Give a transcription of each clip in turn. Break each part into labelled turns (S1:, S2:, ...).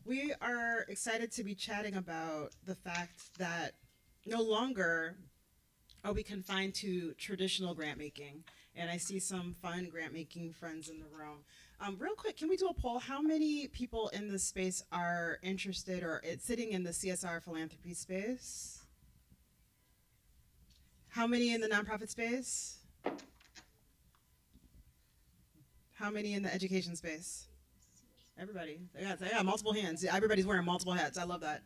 S1: We are excited to be chatting about the fact that no longer are we confined to traditional grant making. And I see some fun grant making friends in the room. Real quick, can we do a poll? How many people in this space are interested or sitting in the CSR philanthropy space? How many in the nonprofit space? How many in the education space? Everybody. I got multiple hands. Yeah, everybody's wearing multiple hats. I love that.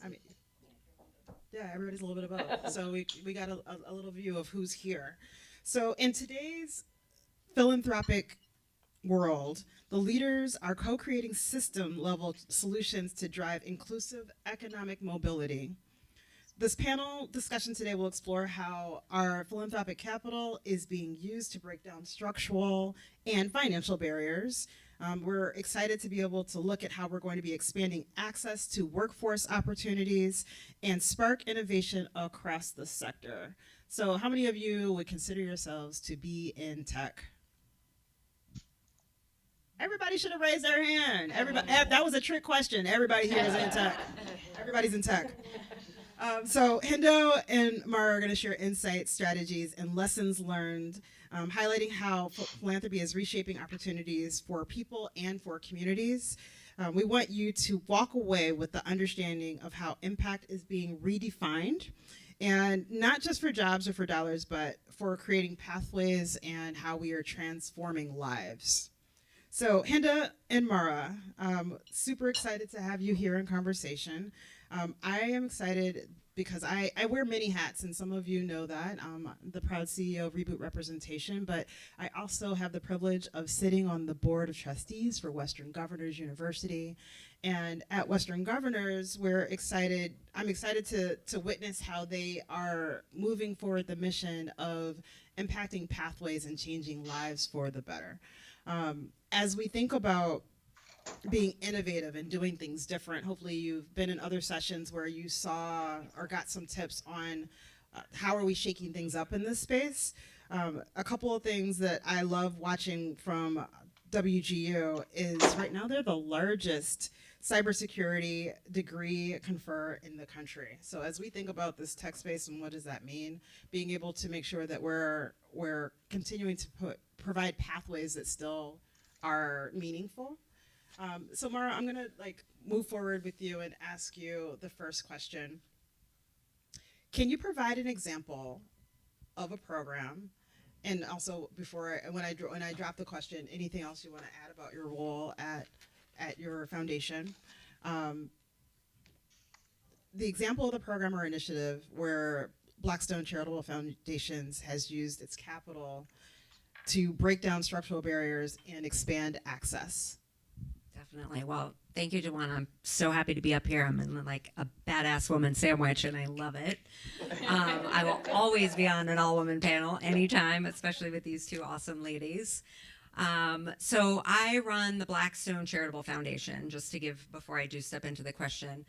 S1: I mean, yeah, everybody's a little bit of both. So we got a little view of who's here. So in today's philanthropic world, the leaders are co-creating system-level solutions to drive inclusive economic mobility. This panel discussion today will explore how our philanthropic capital is being used to break down structural and financial barriers. We're excited to be able to look at how we're going to be expanding access to workforce opportunities and spark innovation across the sector. So how many of you would consider yourselves to be in tech? Everybody should have raised their hand. Everybody, that was a trick question. Everybody here is in tech. Everybody's in tech. So Hendo and Mara are going to share insights, strategies, and lessons learned, highlighting how philanthropy is reshaping opportunities for people and for communities. We want you to walk away with the understanding of how impact is being redefined, and not just for jobs or for dollars, but for creating pathways and how we are transforming lives. So Hinda and Mara, super excited to have you here in conversation. I am excited because I wear many hats, and some of you know that. I'm the proud CEO of Reboot Representation, but I also have the privilege of sitting on the board of trustees for Western Governors University. And at Western Governors, I'm excited to witness how they are moving forward the mission of impacting pathways and changing lives for the better. As we think about being innovative and doing things different, hopefully you've been in other sessions where you saw or got some tips on how are we shaking things up in this space. A couple of things that I love watching from WGU is right now they're the largest cybersecurity degree confer in the country. So as we think about this tech space and what does that mean, being able to make sure that we're continuing to provide pathways that still are meaningful. So Mara, I'm gonna move forward with you and ask you the first question. Can you provide an example of a program, and also when I drop the question, anything else you want to add about your role at your foundation? The example of the program or initiative where Blackstone Charitable Foundations has used its capital to break down structural barriers and expand access.
S2: Definitely. Well, thank you, Jawan. I'm so happy to be up here. I'm in like a badass woman sandwich, and I love it. I will always be on an all-woman panel anytime, especially with these two awesome ladies. So I run the Blackstone Charitable Foundation, just to give, before I do step into the question.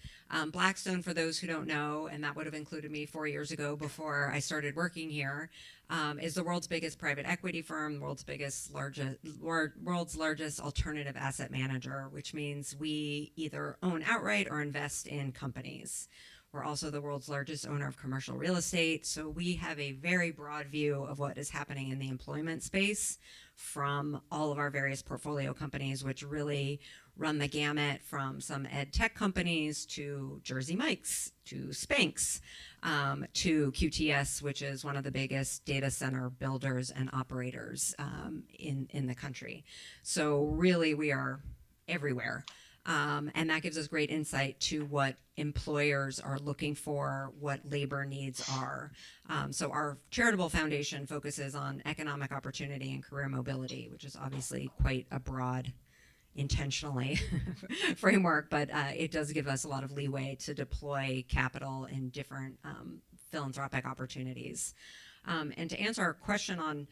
S2: Blackstone, for those who don't know, and that would have included me 4 years ago before I started working here, is the world's biggest private equity firm, world's largest alternative asset manager, which means we either own outright or invest in companies. We're also the world's largest owner of commercial real estate, so we have a very broad view of what is happening in the employment space from all of our various portfolio companies, which really run the gamut from some ed tech companies to Jersey Mike's to Spanx to QTS, which is one of the biggest data center builders and operators in the country. So really, we are everywhere. And that gives us great insight to what employers are looking for, what labor needs are. So our charitable foundation focuses on economic opportunity and career mobility, which is obviously quite a broad, intentionally framework, but it does give us a lot of leeway to deploy capital in different philanthropic opportunities. And to answer our question on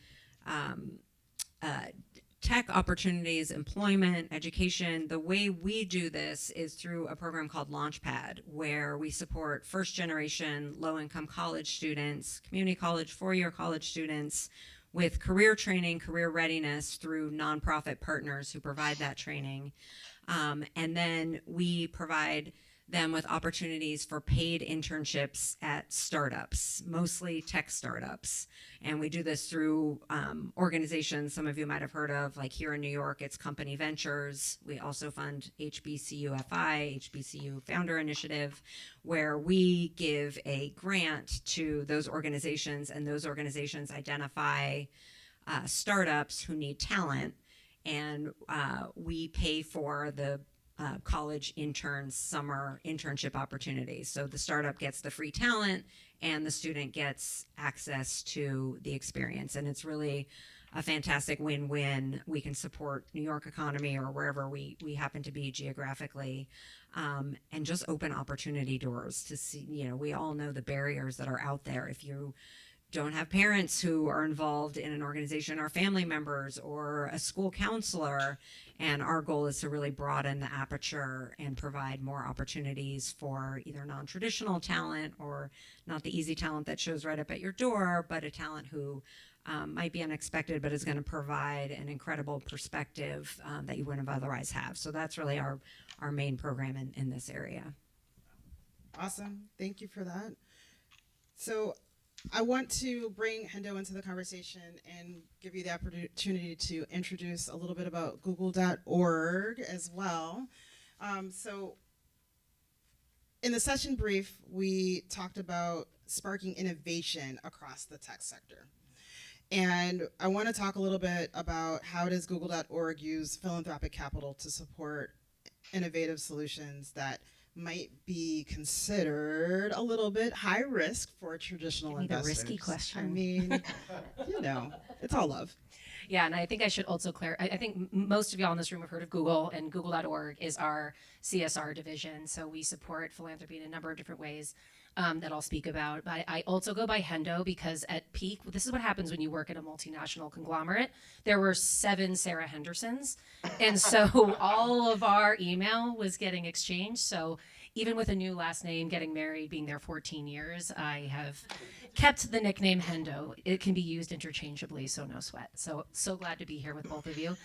S2: tech opportunities, employment, education, the way we do this is through a program called Launchpad, where we support first-generation low-income college students, community college, four-year college students with career training, career readiness through nonprofit partners who provide that training. And then we provide them with opportunities for paid internships at startups, mostly tech startups. And we do this through organizations some of you might have heard of, like here in New York, it's Company Ventures. We also fund HBCUFI, HBCU Founder Initiative, where we give a grant to those organizations, and those organizations identify startups who need talent, and we pay for the college interns summer internship opportunities. So the startup gets the free talent and the student gets access to the experience. And it's really a fantastic win-win. We can support New York economy or wherever we happen to be geographically, and just open opportunity doors to see, we all know the barriers that are out there. If you don't have parents who are involved in an organization, or family members, or a school counselor. And our goal is to really broaden the aperture and provide more opportunities for either non-traditional talent, or not the easy talent that shows right up at your door, but a talent who might be unexpected, but is going to provide an incredible perspective that you wouldn't have otherwise have. So that's really our main program in this area.
S1: Awesome. Thank you for that. So I want to bring Hendo into the conversation and give you the opportunity to introduce a little bit about Google.org as well. So in the session brief, we talked about sparking innovation across the tech sector. And I want to talk a little bit about how does Google.org use philanthropic capital to support innovative solutions that might be considered a little bit high risk for traditional investors.
S3: The risky question.
S1: I mean, it's all love.
S3: Yeah, and I think I should also clarify. I think most of y'all in this room have heard of Google, and Google.org is our CSR division. So we support philanthropy in a number of different ways that I'll speak about. But I also go by Hendo because at peak, this is what happens when you work at a multinational conglomerate. There were 7 Sarah Hendersons. And so all of our email was getting exchanged. So even with a new last name, getting married, being there 14 years, I have kept the nickname Hendo. It can be used interchangeably, so no sweat. So glad to be here with both of you.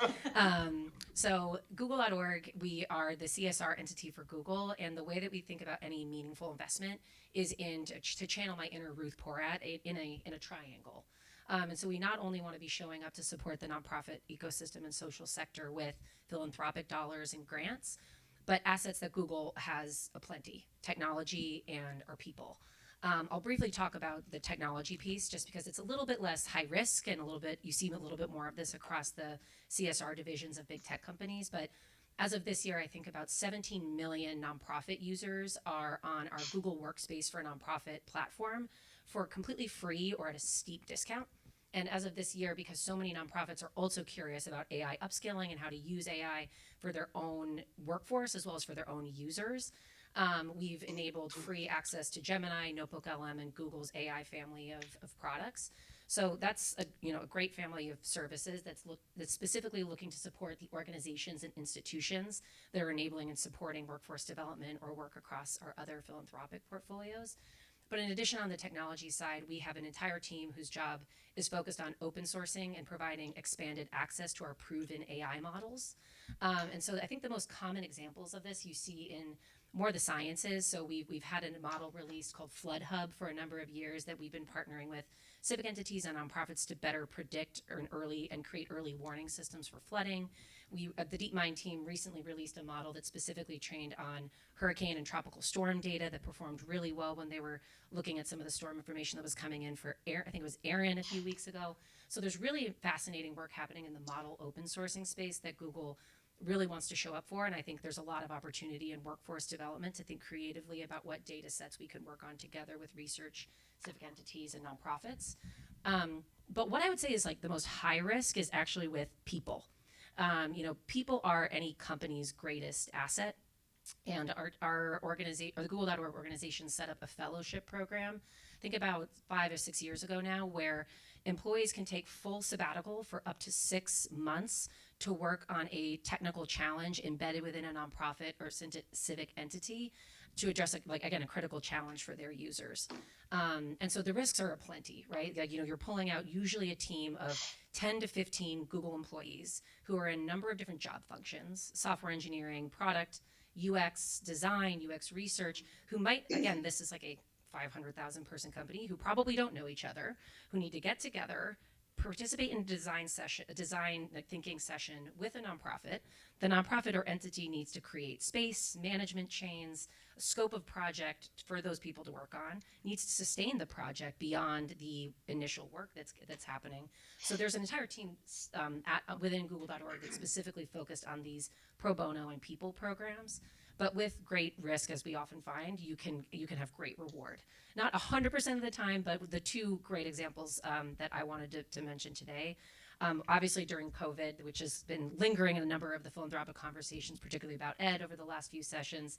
S3: So Google.org, we are the CSR entity for Google, and the way that we think about any meaningful investment is to channel my inner Ruth Porat in a triangle. And so we not only want to be showing up to support the nonprofit ecosystem and social sector with philanthropic dollars and grants, but assets that Google has aplenty, technology and our people. I'll briefly talk about the technology piece just because it's a little bit less high risk and you see a little bit more of this across the CSR divisions of big tech companies. But as of this year, I think about 17 million nonprofit users are on our Google Workspace for Nonprofit platform for completely free or at a steep discount. And as of this year, because so many nonprofits are also curious about AI upskilling and how to use AI for their own workforce as well as for their own users, we've enabled free access to Gemini, NotebookLM, and Google's AI family of products. So that's a great family of services that's specifically looking to support the organizations and institutions that are enabling and supporting workforce development or work across our other philanthropic portfolios. But in addition, on the technology side, we have an entire team whose job is focused on open sourcing and providing expanded access to our proven AI models. And so I think the most common examples of this you see in more the sciences. So we've had a model released called Flood Hub for a number of years that we've been partnering with civic entities and nonprofits to better predict and create early warning systems for flooding. The DeepMind team recently released a model that's specifically trained on hurricane and tropical storm data that performed really well when they were looking at some of the storm information that was coming in for I think it was Aaron a few weeks ago. So there's really fascinating work happening in the model open sourcing space that Google really wants to show up for, and I think there's a lot of opportunity in workforce development to think creatively about what data sets we could work on together with research, civic entities, and nonprofits. But what I would say is the most high risk is actually with people. People are any company's greatest asset, and our organization, or the Google.org organization, set up a fellowship program. I think about 5 or 6 years ago now, where employees can take full sabbatical for up to 6 months to work on a technical challenge embedded within a nonprofit or civic entity to address, a critical challenge for their users. And so the risks are aplenty, right? You're pulling out usually a team of 10 to 15 Google employees who are in a number of different job functions, software engineering, product, UX design, UX research, who might, again, this is like a 500,000 person company who probably don't know each other, who need to get together, participate in a design thinking session with a nonprofit. The nonprofit or entity needs to create space, management chains, a scope of project for those people to work on, needs to sustain the project beyond the initial work that's happening. So there's an entire team within google.org that's specifically focused on these pro bono and people programs. But with great risk, as we often find, you can have great reward. Not 100% of the time, but the two great examples that I wanted to mention today. Obviously, during COVID, which has been lingering in a number of the philanthropic conversations, particularly about ed over the last few sessions,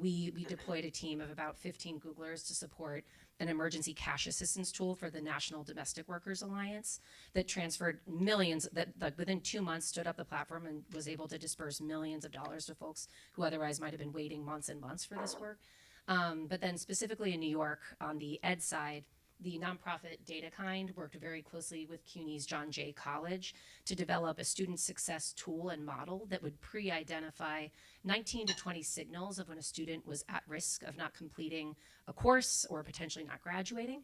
S3: we deployed a team of about 15 Googlers to support an emergency cash assistance tool for the National Domestic Workers Alliance that transferred millions, that within 2 months stood up the platform and was able to disperse millions of dollars to folks who otherwise might have been waiting months and months for this work. But then specifically in New York, on the ed side, the nonprofit DataKind worked very closely with CUNY's John Jay College to develop a student success tool and model that would pre-identify 19 to 20 signals of when a student was at risk of not completing a course or potentially not graduating.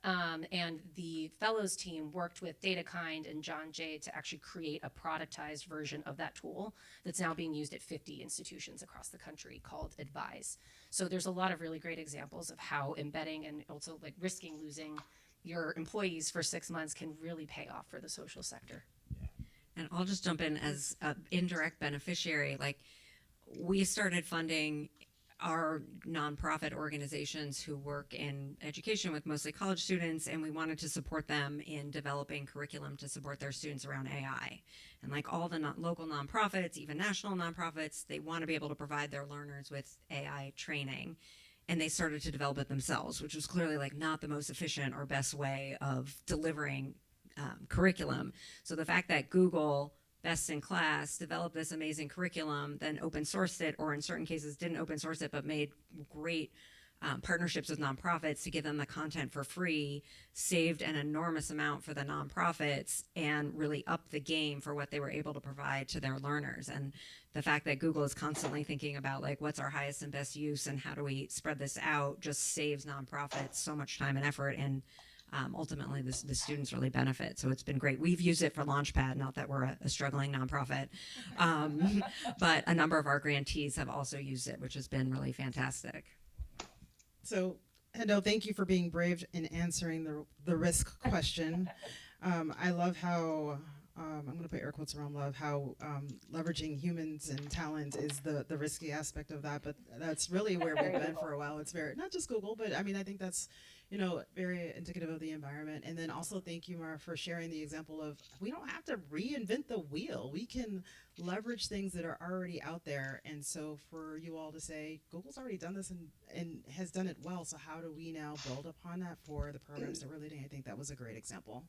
S3: And the fellows team worked with DataKind and John Jay to actually create a productized version of that tool that's now being used at 50 institutions across the country called Advise. So there's a lot of really great examples of how embedding and also risking losing your employees for 6 months can really pay off for the social sector.
S2: And I'll just jump in as an indirect beneficiary. We started funding our nonprofit organizations who work in education with mostly college students, and we wanted to support them in developing curriculum to support their students around AI. And all the local nonprofits, even national nonprofits, they want to be able to provide their learners with AI training. And they started to develop it themselves, which was clearly not the most efficient or best way of delivering curriculum. So the fact that Google, best in class, developed this amazing curriculum, then open sourced it, or in certain cases didn't open source it, but made great partnerships with nonprofits to give them the content for free, saved an enormous amount for the nonprofits, and really upped the game for what they were able to provide to their learners. And the fact that Google is constantly thinking about what's our highest and best use and how do we spread this out just saves nonprofits so much time and effort, and ultimately the students really benefit. So it's been great. We've used it for Launchpad, not that we're a struggling nonprofit, but a number of our grantees have also used it, which has been really fantastic.
S1: So, Hendo, thank you for being brave in answering the risk question. I love how, I'm going to put air quotes around love, how leveraging humans and talent is the risky aspect of that, but that's really where we've been for a while. It's very, not just Google, but I think that's, very indicative of the environment. And then also thank you, Mara, for sharing the example of we don't have to reinvent the wheel. We can leverage things that are already out there. And so for you all to say, Google's already done this and has done it well, so how do we now build upon that for the programs that we're leading? I think that was a great example.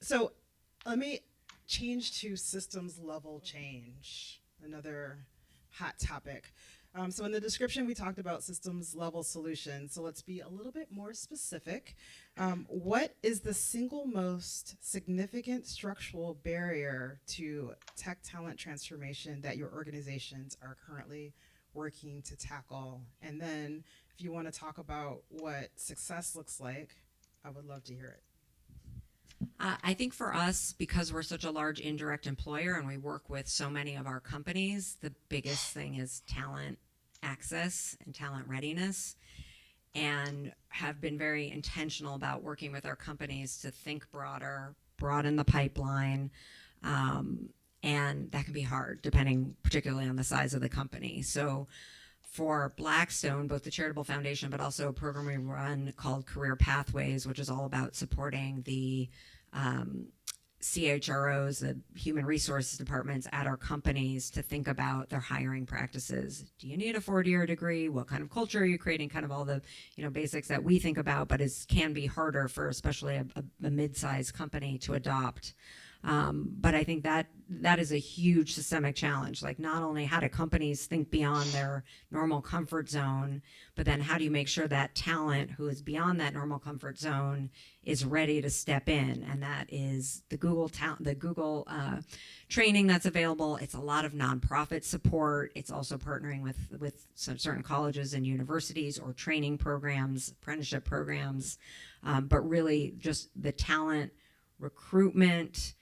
S1: So let me change to systems level change, another hot topic. So in the description, we talked about systems level solutions. So let's be a little bit more specific. What is the single most significant structural barrier to tech talent transformation that your organizations are currently working to tackle? And then if you want to talk about what success looks like, I would love to hear it.
S2: I think for us, because we're such a large indirect employer and we work with so many of our companies, the biggest thing is talent access and talent readiness, and have been very intentional about working with our companies to think broader, broaden the pipeline, and that can be hard depending particularly on the size of the company. So for Blackstone, both the charitable foundation, but also a program we run called Career Pathways, which is all about supporting the CHROs, the human resources departments at our companies to think about their hiring practices. Do you need a 4-year degree? What kind of culture are you creating? Kind of all the basics that we think about, but can be harder for especially a mid-sized company to adopt. But I think that is a huge systemic challenge. Like, not only how do companies think beyond their normal comfort zone, but then how do you make sure that talent who is beyond that normal comfort zone is ready to step in? And that is the Google training that's available. It's a lot of nonprofit support. It's also partnering with some certain colleges and universities or training programs, apprenticeship programs, but really just the talent recruitment,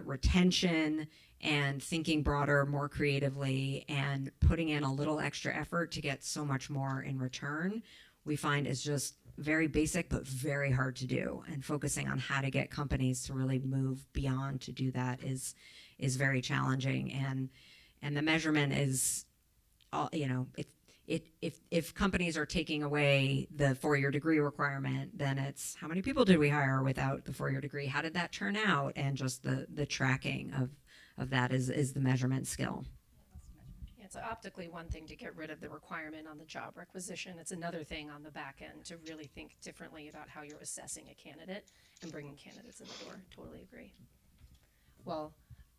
S2: retention, and thinking broader, more creatively, and putting in a little extra effort to get so much more in return, we find is just very basic but very hard to do. And focusing on how to get companies to really move beyond to do that is very challenging. And the measurement is, if companies are taking away the 4-year degree requirement, then it's how many people did we hire without the 4-year degree? How did that turn out? And just the tracking of that is the measurement skill.
S3: Yeah, it's optically one thing to get rid of the requirement on the job requisition. It's another thing on the back end to really think differently about how you're assessing a candidate and bringing candidates in the door. Totally agree. Well,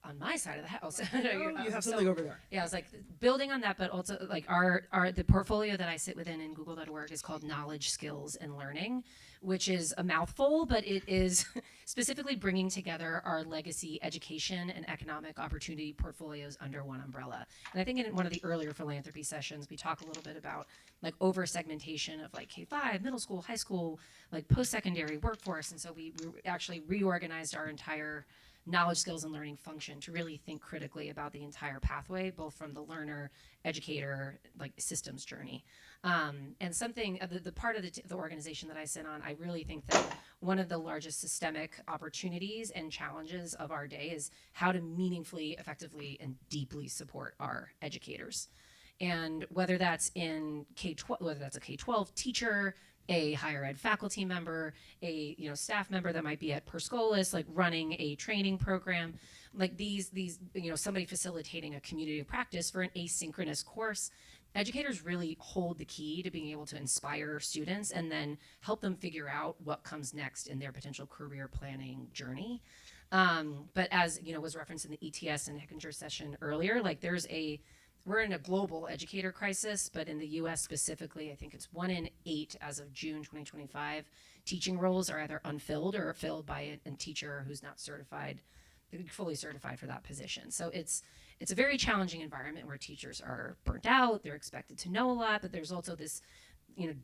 S3: on my side of the house.
S1: You have something over there.
S3: Yeah, I was like building on that, but also like the portfolio that I sit within in Google.org is called Knowledge, Skills, and Learning, which is a mouthful, but it is specifically bringing together our legacy education and economic opportunity portfolios under one umbrella. And I think in one of the earlier philanthropy sessions, we talk a little bit about like over segmentation of like K-5, middle school, high school, like post-secondary workforce. And so we actually reorganized our entire knowledge, skills, and learning function to really think critically about the entire pathway, both from the learner, educator, like systems journey. And something, the part of the organization that I sit on, I really think that one of the largest systemic opportunities and challenges of our day is how to meaningfully, effectively, and deeply support our educators. And whether that's in K-12, whether that's a K-12 teacher, a higher ed faculty member, a staff member that might be at Perscolis, like running a training program, like these somebody facilitating a community of practice for an asynchronous course. Educators really hold the key to being able to inspire students and then help them figure out what comes next in their potential career planning journey. But as was referenced in the ETS and Heckinger session earlier, like we're in a global educator crisis, but in the U.S. specifically, I think it's 1 in 8 as of June 2025. Teaching roles are either unfilled or filled by a teacher who's not certified, fully certified for that position. So it's a very challenging environment where teachers are burnt out. They're expected to know a lot, but there's also this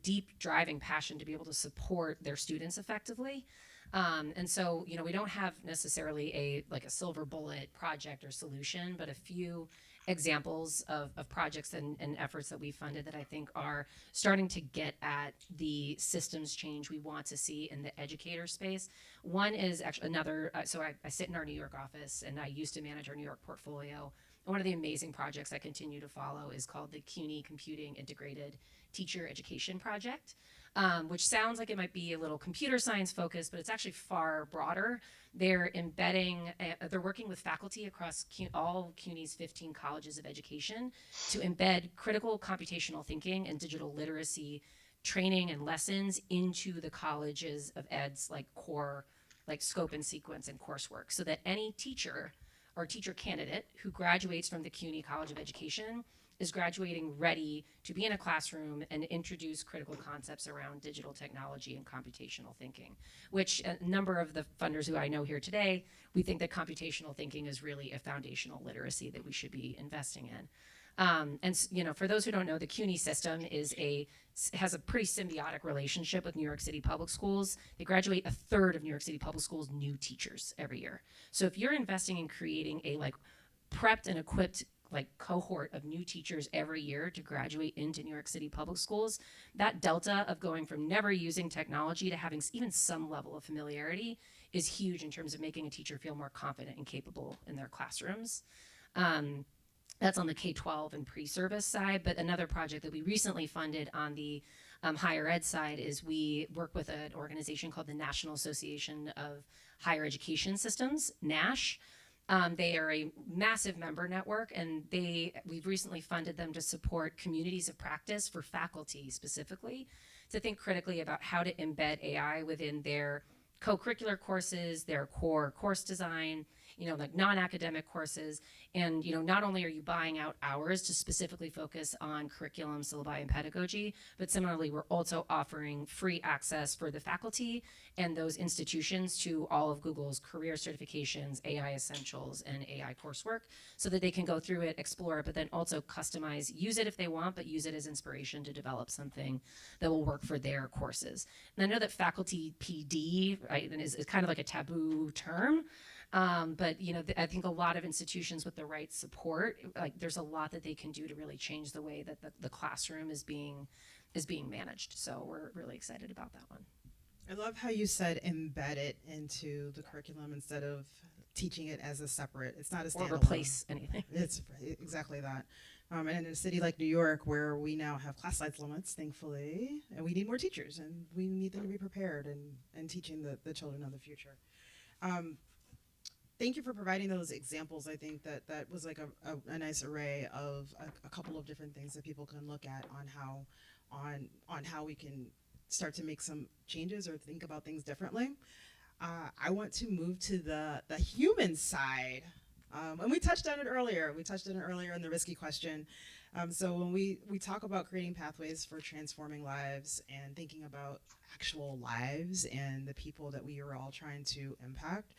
S3: deep driving passion to be able to support their students effectively. And so we don't have necessarily a silver bullet project or solution, but a few examples of projects and efforts that we funded that I think are starting to get at the systems change we want to see in the educator space. One is actually another, so I sit in our New York office and I used to manage our New York portfolio. And one of the amazing projects I continue to follow is called the CUNY Computing Integrated Teacher Education Project, which sounds like it might be a little computer science focused, but it's actually far broader. They're they're working with faculty across all CUNY's 15 colleges of education to embed critical computational thinking and digital literacy training and lessons into the colleges of ed's core, scope and sequence and coursework, so that any teacher or teacher candidate who graduates from the CUNY College of Education is graduating ready to be in a classroom and introduce critical concepts around digital technology and computational thinking, which a number of the funders who I know here today, we think that computational thinking is really a foundational literacy that we should be investing in. And for those who don't know, the CUNY system has a pretty symbiotic relationship with New York City Public Schools. They graduate a third of New York City Public Schools new teachers every year. So if you're investing in creating a prepped and equipped cohort of new teachers every year to graduate into New York City Public Schools, that delta of going from never using technology to having even some level of familiarity is huge in terms of making a teacher feel more confident and capable in their classrooms. That's on the K-12 and pre-service side, but another project that we recently funded on the higher ed side is we work with an organization called the National Association of Higher Education Systems, NASH. They are a massive member network, and we've recently funded them to support communities of practice for faculty specifically to think critically about how to embed AI within their co-curricular courses, their core course design, like non-academic courses. And, not only are you buying out hours to specifically focus on curriculum, syllabi, and pedagogy, but similarly, we're also offering free access for the faculty and those institutions to all of Google's career certifications, AI essentials, and AI coursework, so that they can go through it, explore it, but then also customize, use it if they want, but use it as inspiration to develop something that will work for their courses. And I know that faculty PD, right, is kind of like a taboo term. But I think a lot of institutions with the right support, like there's a lot that they can do to really change the way that the classroom is being managed. So we're really excited about that one.
S1: I love how you said embed it into the curriculum instead of teaching it as a separate. It's not a standalone.
S3: Or replace anything.
S1: It's exactly that. And in a city like New York, where we now have class size limits, thankfully, and we need more teachers, and we need them to be prepared and teaching the children of the future. Thank you for providing those examples. I think that was like a nice array of a couple of different things that people can look at on how we can start to make some changes or think about things differently. I want to move to the human side. And we touched on it earlier. In the risky question. So when we talk about creating pathways for transforming lives and thinking about actual lives and the people that we are all trying to impact,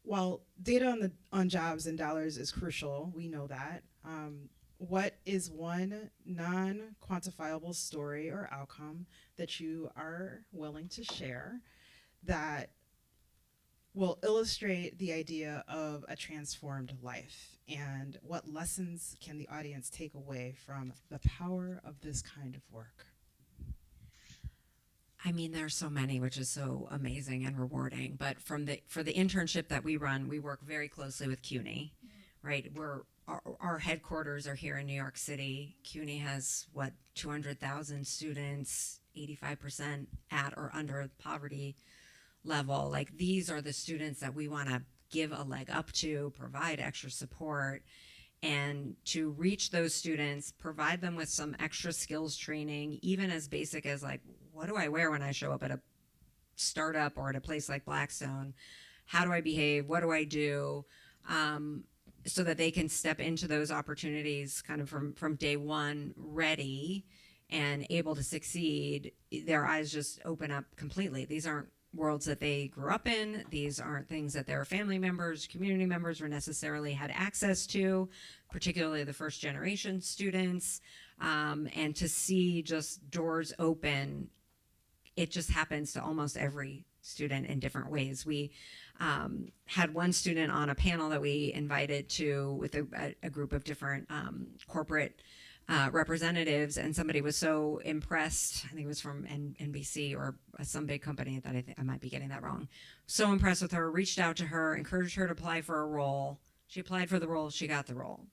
S1: while data on jobs and dollars is crucial, we know that. What is one non-quantifiable story or outcome that you are willing to share that will illustrate the idea of a transformed life? And what lessons can the audience take away from the power of this kind of work?
S2: I mean, there's so many, which is so amazing and rewarding. But for the internship that we run, we work very closely with CUNY, right? Our headquarters are here in New York City. CUNY has 200,000 students, 85% at or under the poverty level. Like, these are the students that we want to give a leg up to, provide extra support, and to reach those students, provide them with some extra skills training, even as basic as like, what do I wear when I show up at a startup or at a place like Blackstone? How do I behave? What do I do? So that they can step into those opportunities kind of from day one, ready and able to succeed. Their eyes just open up completely. These aren't worlds that they grew up in. These aren't things that their family members, community members were necessarily had access to, particularly the first generation students. And to see just doors open, it just happens to almost every student in different ways. We had one student on a panel that we invited to with a group of different corporate representatives, and somebody was so impressed. I think it was from NBC or some big company that I might be getting that wrong. So impressed with her, reached out to her, encouraged her to apply for a role. She applied for the role, she got the role.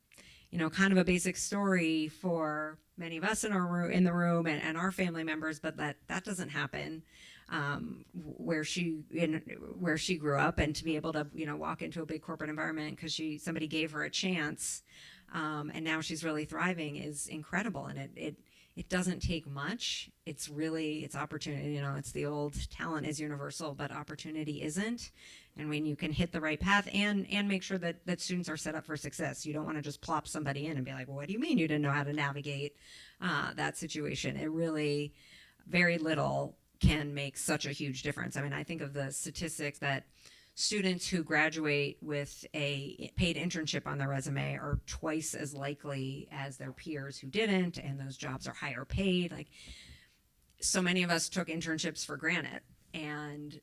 S2: Kind of a basic story for many of us in the room and our family members, but that doesn't happen where she grew up, and to be able to walk into a big corporate environment because somebody gave her a chance, and now she's really thriving is incredible. And it doesn't take much. It's opportunity. It's the old talent is universal, but opportunity isn't. And when you can hit the right path and make sure that students are set up for success, you don't want to just plop somebody in and be like, well, what do you mean you didn't know how to navigate that situation? It really, very little can make such a huge difference. I mean, I think of the statistics that students who graduate with a paid internship on their resume are twice as likely as their peers who didn't, and those jobs are higher paid. Like, so many of us took internships for granted, and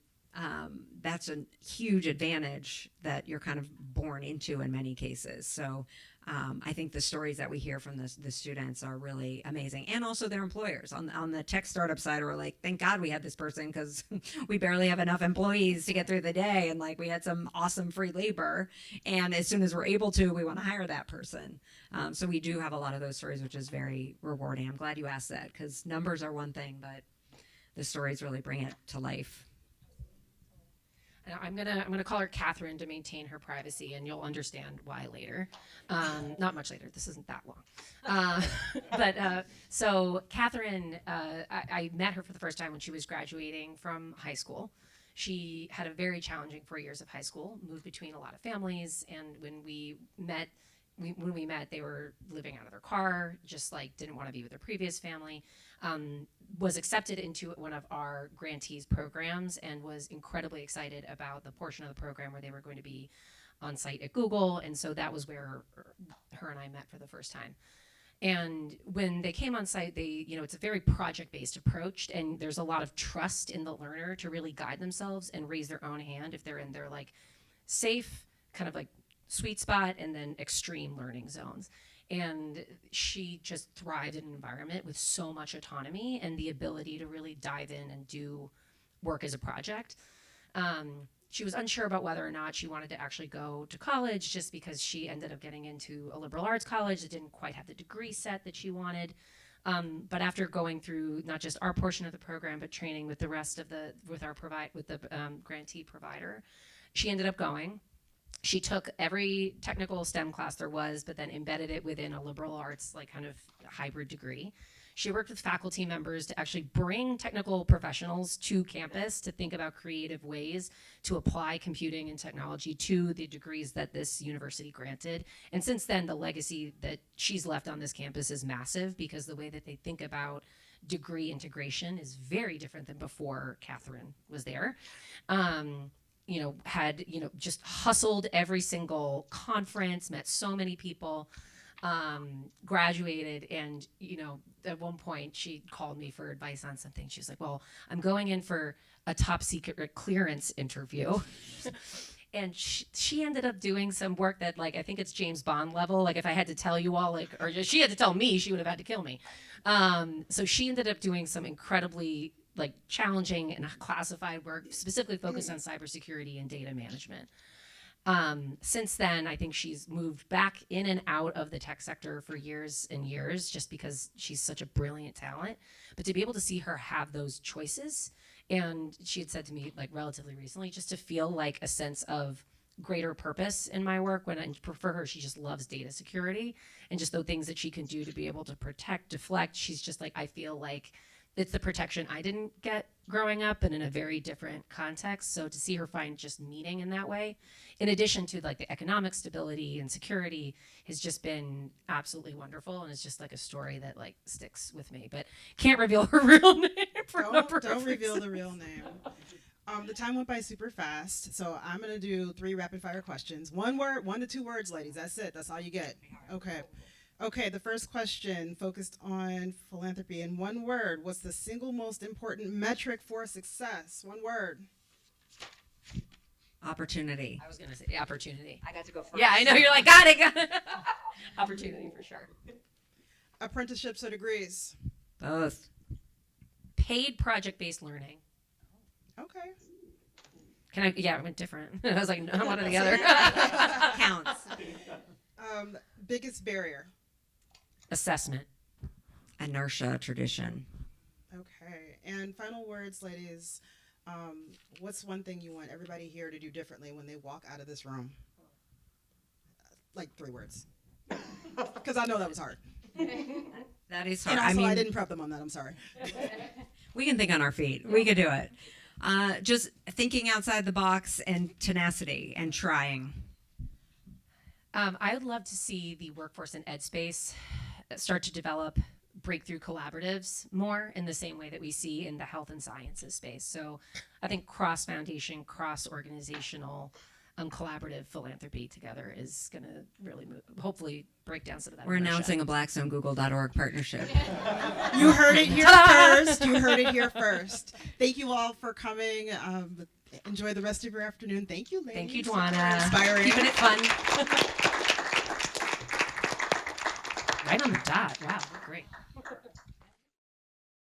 S2: that's a huge advantage that you're kind of born into in many cases. So I think the stories that we hear from the students are really amazing, and also their employers. On the tech startup side, we're like, thank God we had this person, because we barely have enough employees to get through the day, and like we had some awesome free labor, and as soon as we're able to, we want to hire that person. So we do have a lot of those stories, which is very rewarding. I'm glad you asked that, because numbers are one thing, but the stories really bring it to life.
S3: I'm gonna call her Catherine to maintain her privacy, and you'll understand why later. Not much later. This isn't that long. So Catherine, I met her for the first time when she was graduating from high school, She had a very challenging 4 years of high school, moved between a lot of families, and when we met, they were living out of their car, just like didn't want to be with their previous family. Was accepted into one of our grantees programs and was incredibly excited about the portion of the program where they were going to be on site at Google. And so that was where her and I met for the first time. And when they came on site, it's a very project-based approach, and there's a lot of trust in the learner to really guide themselves and raise their own hand if they're in their like safe kind of like sweet spot and then extreme learning zones. And she just thrived in an environment with so much autonomy and the ability to really dive in and do work as a project. She was unsure about whether or not she wanted to actually go to college, just because she ended up getting into a liberal arts college that didn't quite have the degree set that she wanted. But after going through not just our portion of the program, but training with the rest of the grantee provider, she ended up going. She took every technical STEM class there was, but then embedded it within a liberal arts, like kind of hybrid degree. She worked with faculty members to actually bring technical professionals to campus to think about creative ways to apply computing and technology to the degrees that this university granted. And since then, the legacy that she's left on this campus is massive, because the way that they think about degree integration is very different than before Catherine was there. Had just hustled every single conference, met so many people, graduated, and at one point she called me for advice on something. She was like, well, I'm going in for a top secret clearance interview. And she ended up doing some work that, like, I think it's James Bond level. Like, if I had to tell you all, like, or she had to tell me, she would have had to kill me. So she ended up doing some incredibly like challenging and classified work, specifically focused on cybersecurity and data management. Since then, I think she's moved back in and out of the tech sector for years and years, just because she's such a brilliant talent. But to be able to see her have those choices, and she had said to me, like, relatively recently, just to feel like a sense of greater purpose in my work. For her, she just loves data security and just the things that she can do to be able to protect, deflect. She's just like, I feel like it's the protection I didn't get growing up and in a very different context. So to see her find just meaning in that way, in addition to like the economic stability and security, has just been absolutely wonderful. And it's just like a story that like sticks with me, but can't reveal her real name
S1: Don't reveal the real name. The time went by super fast, so I'm going to do 3 rapid fire questions. 1 word, 1 to 2 words, ladies. That's it. That's all you get. Okay, the first question focused on philanthropy. In 1 word, what's the single most important metric for success? 1 word.
S2: Opportunity.
S3: I was going to say opportunity.
S4: I got to go first.
S3: Yeah, I know. You're like, got it. Opportunity for sure.
S1: Apprenticeships or degrees?
S2: Both.
S3: Paid project-based learning.
S1: Okay.
S3: I went different. I was like, no, one or the other.
S2: Counts.
S1: Biggest barrier?
S3: Assessment.
S2: Inertia, tradition.
S1: Okay. And final words, ladies. What's one thing you want everybody here to do differently when they walk out of this room? Like 3 words. Because I know that was hard.
S2: That is hard.
S1: And also, I didn't prep them on that. I'm sorry.
S2: We can think on our feet. We can do it. Just thinking outside the box and tenacity and trying.
S3: I would love to see the workforce and ed space start to develop breakthrough collaboratives more in the same way that we see in the health and sciences space. So I think cross-foundation, cross-organizational, collaborative philanthropy together is going to really hopefully break down some of that.
S2: We're announcing a BlackstoneGoogle.org partnership.
S1: You heard it here first. You heard it here first. Thank you all for coming. Enjoy the rest of your afternoon. Thank you, ladies.
S3: Thank you, Dwana.
S1: Inspiring.
S3: Keeping it fun. Right on the dot. Wow, great.